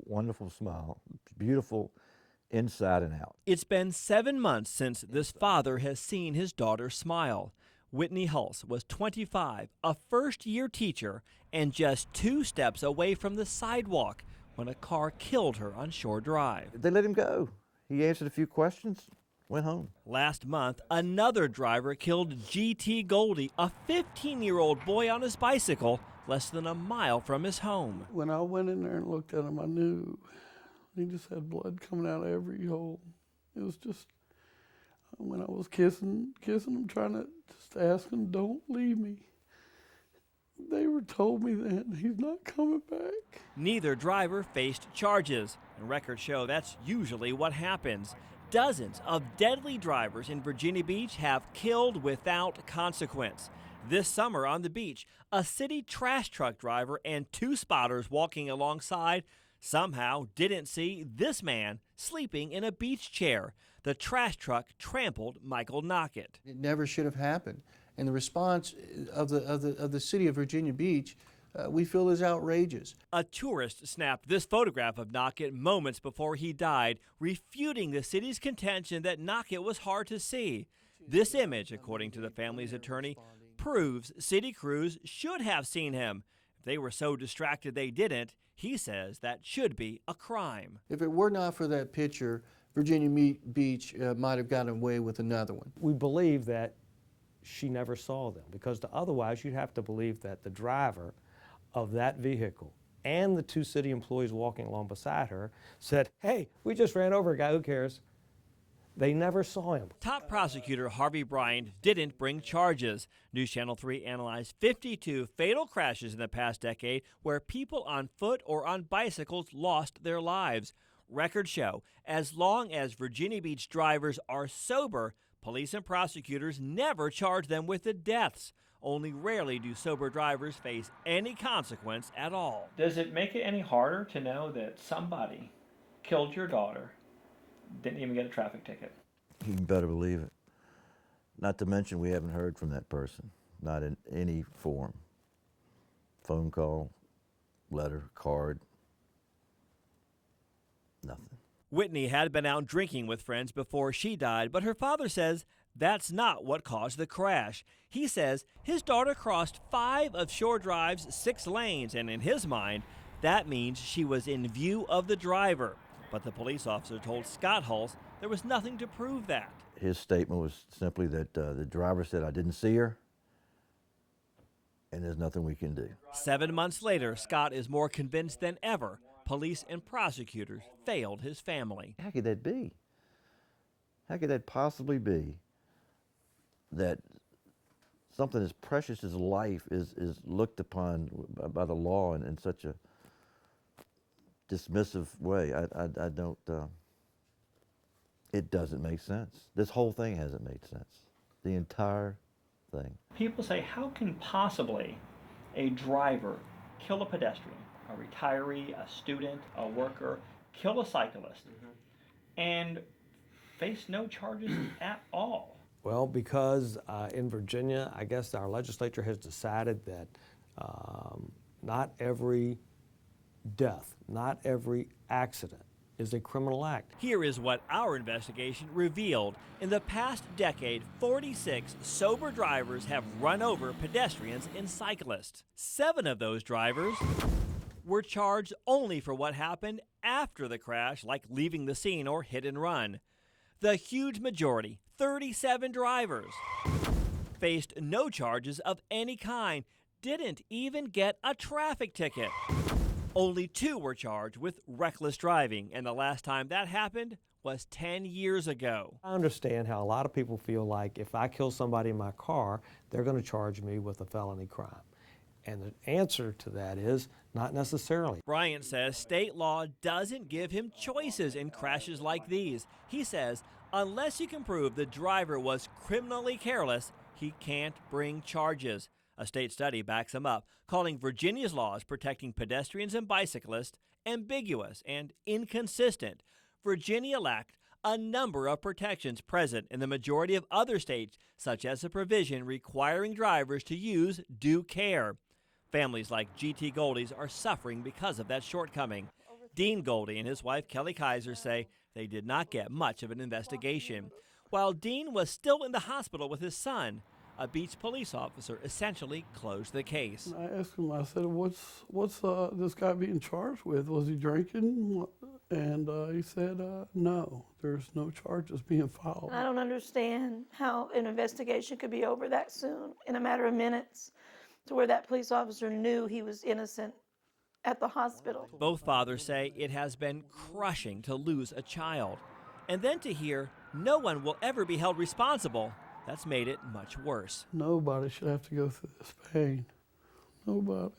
wonderful smile, beautiful inside and out. It's been 7 months since this father has seen his daughter smile. Whitney Hulse was 25, a first-year teacher, and just 2 steps away from the sidewalk when a car killed her on Shore Drive. They let him go. He answered a few questions, went home. Last month, another driver killed G.T. Goldie, a 15-year-old boy on his bicycle, less than a mile from his home. When I went in there and looked at him, I knew he just had blood coming out of every hole. It was just, when I was kissing him, trying to just ask him, don't leave me. They told me that he's not coming back. Neither driver faced charges, and records show that's usually what happens. Dozens of deadly drivers in Virginia Beach have killed without consequence. This summer on the beach, a city trash truck driver and 2 spotters walking alongside somehow didn't see this man sleeping in a beach chair. The trash truck trampled Michael Knockett. It never should have happened. And the response of the city of Virginia Beach, we feel is outrageous. A tourist snapped this photograph of Knockett moments before he died, refuting the city's contention that Knockett was hard to see. This image, according to the family's attorney, proves city crews should have seen him. If they were so distracted they didn't, he says that should be a crime. If it were not for that picture, Virginia Beach might have gotten away with another one. We believe that she never saw them, because otherwise you'd have to believe that the driver of that vehicle and the 2 city employees walking along beside her said, hey, we just ran over a guy, who cares? They never saw him. Top prosecutor Harvey Bryant didn't bring charges. News Channel 3 analyzed 52 fatal crashes in the past decade where people on foot or on bicycles lost their lives. Records show as long as Virginia Beach drivers are sober, police and prosecutors never charge them with the deaths. Only rarely do sober drivers face any consequence at all. Does it make it any harder to know that somebody killed your daughter, didn't even get a traffic ticket? You better believe it. Not to mention we haven't heard from that person, not in any form. Phone call, letter, card, nothing. Whitney had been out drinking with friends before she died, but her father says that's not what caused the crash. He says his daughter crossed 5 of Shore Drive's 6 lanes, and in his mind, that means she was in view of the driver. But the police officer told Scott Hulse there was nothing to prove that. His statement was simply that the driver said, I didn't see her, and there's nothing we can do. 7 months later, Scott is more convinced than ever police and prosecutors failed his family. How could that be? How could that possibly be that something as precious as life is looked upon by the law in such a dismissive way? I don't, it doesn't make sense. This whole thing hasn't made sense. The entire thing. People say, how can possibly a driver kill a pedestrian, a retiree, a student, a worker, kill a cyclist, and face no charges at all? Well, because in Virginia, I guess our legislature has decided that not every death, not every accident is a criminal act. Here is what our investigation revealed. In the past decade, 46 sober drivers have run over pedestrians and cyclists. 7 of those drivers were charged only for what happened after the crash, like leaving the scene or hit and run. The huge majority, 37 drivers, faced no charges of any kind, didn't even get a traffic ticket. Only 2 were charged with reckless driving, and the last time that happened was 10 years ago. I understand how a lot of people feel like if I kill somebody in my car, they're going to charge me with a felony crime. And the answer to that is not necessarily. Bryant says state law doesn't give him choices in crashes like these. He says unless you can prove the driver was criminally careless, he can't bring charges. A state study backs him up, calling Virginia's laws protecting pedestrians and bicyclists ambiguous and inconsistent. Virginia lacked a number of protections present in the majority of other states, such as a provision requiring drivers to use due care. Families like G.T. Goldie's are suffering because of that shortcoming. Dean Goldie and his wife Kelly Kaiser say they did not get much of an investigation. While Dean was still in the hospital with his son, a Beach police officer essentially closed the case. I asked him, I said, what's this guy being charged with? Was he drinking? And he said, no, there's no charges being filed. I don't understand how an investigation could be over that soon, in a matter of minutes, to where that police officer knew he was innocent at the hospital. Both fathers say it has been crushing to lose a child. And then to hear no one will ever be held responsible, that's made it much worse. Nobody should have to go through this pain. Nobody.